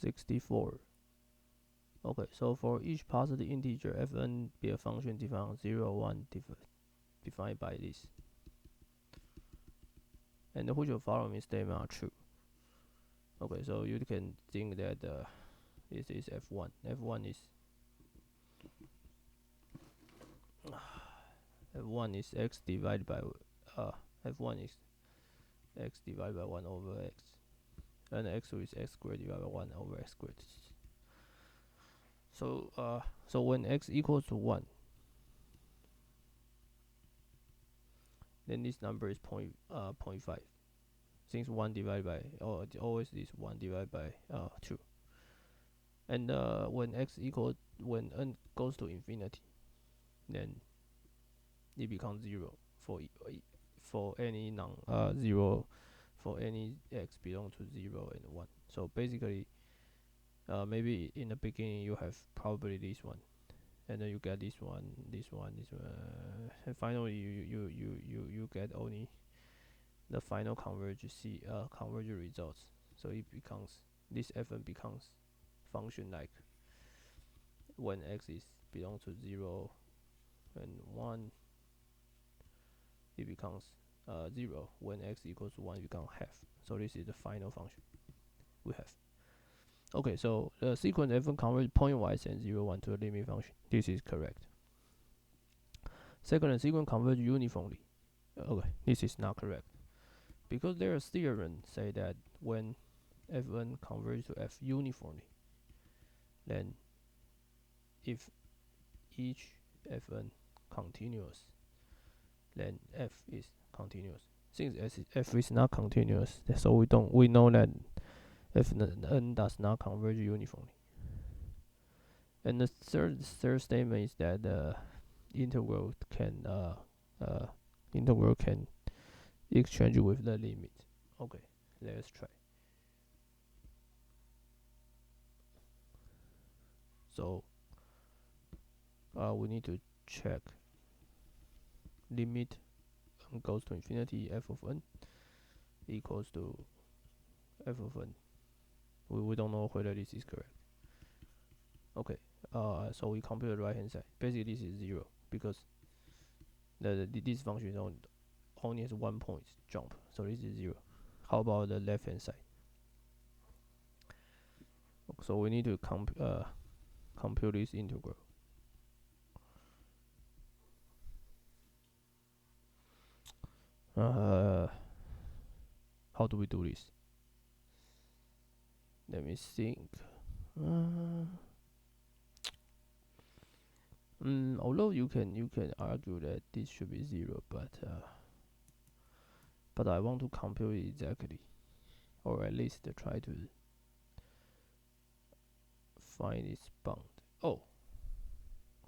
64. Okay, so for each positive integer, fn be a function defined 0, 1, defined by this. And which of the following statements are true? Okay, so you can think that this is f1. F1 is x divided by f1 is x divided by 1 over x, and x2 is x squared divided by 1 over x squared. So when x equals to 1, then this number is 0.5. Since 1 divided by, it always is 1 divided by 2. And when n goes to infinity, then it becomes 0 for any non 0, for any x belong to 0 and 1. So basically, maybe in the beginning you have probably this one, and then you get this one, and finally you get only the final converge results. So it becomes, this fn becomes function like when x is belong to 0 and 1, it becomes 0. When x equals to 1, it becomes half. So this is the final function we have. Okay, so the sequence fn converges pointwise and 0, 1 to a limit function. This is correct. Second, the sequence converges uniformly. Okay, this is not correct, because there is theorem say that when fn converges to f uniformly, then if each fn continuous, then f is continuous. Since f is not continuous, so we know that fn does not converge uniformly. And the third statement is that the integral can exchange with the limit. Okay, let's try. So we need to check limit n goes to infinity, f of n equals to f of n. We don't know whether this is correct. Okay, so we compute the right hand side. Basically, this is 0 because this function only has 1 point jump, so this is 0. How about the left hand side? So we need to compute this integral. How do we do this? Let me think. Although you can argue that this should be 0, but I want to compute it exactly, or at least try to find its bound. Oh,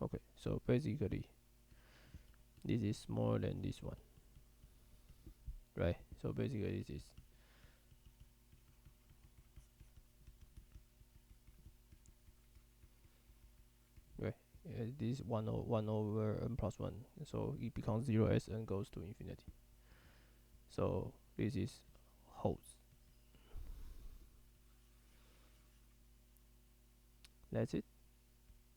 okay. So basically, this is smaller than this one, right? So basically, this is right. This is 1 over n plus 1, so it becomes 0 as n goes to infinity. So this is holds. That's it.